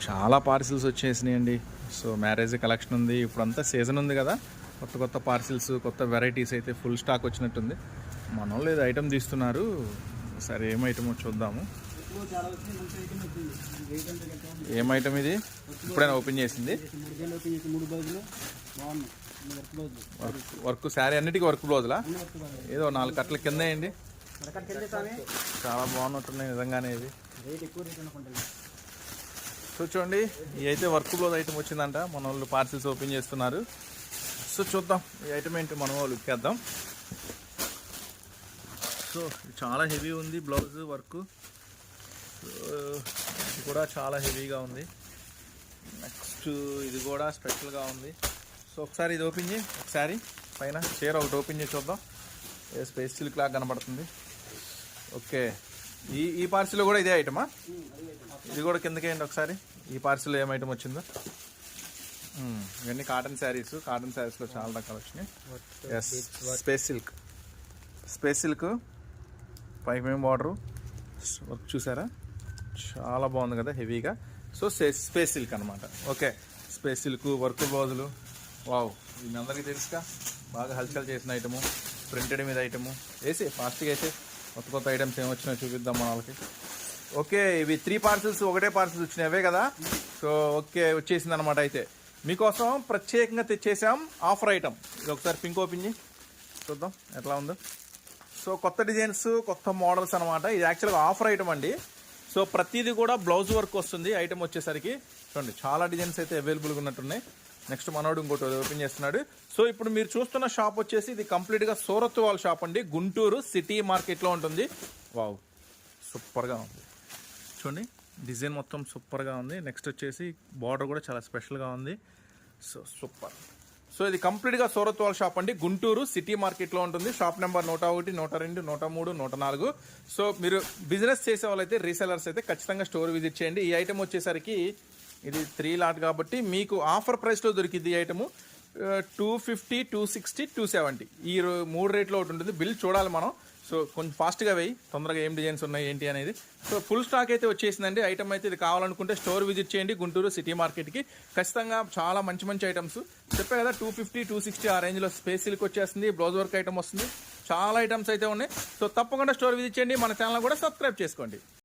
చాలా parcels వచ్చేసినాయండి. So marriage collection ఉంది, ఇప్పుడంతా సీజన్ ఉంది కదా, కొత్త కొత్త పార్సిల్స్, కొత్త వెరైటీస్ అయితే ఫుల్ స్టాక్ వచ్చినట్టుంది. మన వాళ్ళు ఏదో ఐటమ్ తీస్తున్నారు, సరే ఏం ఐటమో చూద్దాము. ఏం ఐటమ్ ఇది? ఇప్పుడైనా ఓపెన్ చేసింది వర్క్ శారీ అన్నిటికీ వర్క్ బ్లౌజ్లా? ఏదో 4 కట్టల కింద వేయండి. చాలా బాగున్నట్టున్నాయి నిజంగానే. ఇది సో చూడండి, ఈ అయితే వర్క్ బ్లౌజ్ ఐటమ్ వచ్చిందంట. మన వాళ్ళు పార్సిల్స్ ఓపెన్ చేస్తున్నారు. సో చూద్దాం ఈ ఐటమ్ ఏంటి, మన వాళ్ళు ఇచ్చేద్దాం. సో చాలా హెవీ ఉంది బ్లౌజ్ వర్క్, ఇది కూడా చాలా హెవీగా ఉంది. నెక్స్ట్ ఇది కూడా స్పెషల్గా ఉంది. సో ఒకసారి ఇది ఓపెన్ చేయి, ఒకసారి పైన చీర ఒకటి ఓపెన్ చేసి చూద్దాం. ఏ స్పేస్ సిల్క్ లాగా కనబడుతుంది. ఓకే, ఈ పార్సిల్లో కూడా ఇదే ఐటమా? ఇది కూడా కిందకేయండి ఒకసారి. ఈ పార్సిల్లో ఏం ఐటమ్ వచ్చిందో. ఇవన్నీ కాటన్ శారీస్. కాటన్ శారీస్లో చాలా రకాలు వచ్చినాయి. ఎస్, స్పేస్ సిల్క్ పైమేం బార్డరు వర్క్ చూసారా, చాలా బాగుంది కదా హెవీగా. సో స్పేస్ సిల్క్ అనమాట. ఓకే, స్పేస్ సిల్క్ వర్క్ బ్లౌజులు. వావ్, ఇది మీ అందరికీ తెలుసుగా, బాగా హల్చల్ చేసిన ఐటము, ప్రింటెడ్ మీద ఐటము. వేసి ఫాస్ట్గా వేసి కొత్త కొత్త ఐటమ్స్ ఏమొచ్చినాయో చూపిద్దాం మన వాళ్ళకి. ఓకే, ఇవి 3 పార్సిల్స్ ఒకటే పార్సిల్స్ వచ్చినాయి అవే కదా. సో ఓకే, వచ్చేసింది అనమాట. అయితే మీకోసం ప్రత్యేకంగా తెచ్చేసాం ఆఫర్ ఐటమ్. ఇది ఒకసారి పింక్ ఓపెన్ చేయి చూద్దాం ఎట్లా ఉందో. సో కొత్త డిజైన్స్, కొత్త మోడల్స్ అనమాట. ఇది యాక్చువల్గా ఆఫర్ ఐటమ్ అండి. సో ప్రతిదీ కూడా బ్లౌజ్ వర్క్ వస్తుంది ఐటమ్ వచ్చేసరికి. చూడండి, చాలా డిజైన్స్ అయితే అవైలబుల్గా ఉన్నట్టున్నాయి. నెక్స్ట్ మనోడు ఇంకోటి ఓపెన్ చేస్తున్నాడు. సో ఇప్పుడు మీరు చూస్తున్న షాప్ వచ్చేసి ఇది కంప్లీట్గా సూరత్ వాళ్ళ షాప్ అండి, గుంటూరు సిటీ మార్కెట్లో ఉంటుంది. వావ్, సూపర్గా ఉంది చూడండి, డిజైన్ మొత్తం సూపర్గా ఉంది. నెక్స్ట్ వచ్చేసి బార్డర్ కూడా చాలా స్పెషల్గా ఉంది. So super. సో ఇది కంప్లీట్గా సూరత్ వాళ్ళ షాప్ అండి, గుంటూరు సిటీ మార్కెట్లో ఉంటుంది. Shop number 101, 102, 103, 104. సో మీరు బిజినెస్ చేసే వాళ్ళైతే, రీసెలర్స్ అయితే ఖచ్చితంగా స్టోర్ విజిట్ చేయండి. ఈ ఐటమ్ వచ్చేసరికి ఇది 3 లాట్ కాబట్టి మీకు ఆఫర్ ప్రైస్లో దొరికింది. ఈ ఐటము 250, 260, 270 ఈ 3 రేట్లో ఒకటి ఉంటుంది. బిల్ చూడాలి మనం. సో కొంచెం ఫాస్ట్గా వేయి, తొందరగా ఏం డిజైన్స్ ఉన్నాయి ఏంటి అనేది. సో ఫుల్ స్టాక్ అయితే వచ్చేసిందండి ఐటమ్ అయితే. ఇది కావాలనుకుంటే స్టోర్ విజిట్ చేయండి గుంటూరు సిటీ మార్కెట్కి. ఖచ్చితంగా చాలా మంచి మంచి ఐటమ్స్ చెప్పే కదా. 250, 260 ఆ రేంజ్లో స్పేస్ సిల్క్ వచ్చేస్తుంది, బ్లౌజ్ వర్క్ ఐటమ్ వస్తుంది, చాలా ఐటమ్స్ అయితే ఉన్నాయి. సో తప్పకుండా స్టోర్ విజిట్ చేయండి. మన ఛానల్ కూడా సబ్స్క్రైబ్ చేసుకోండి.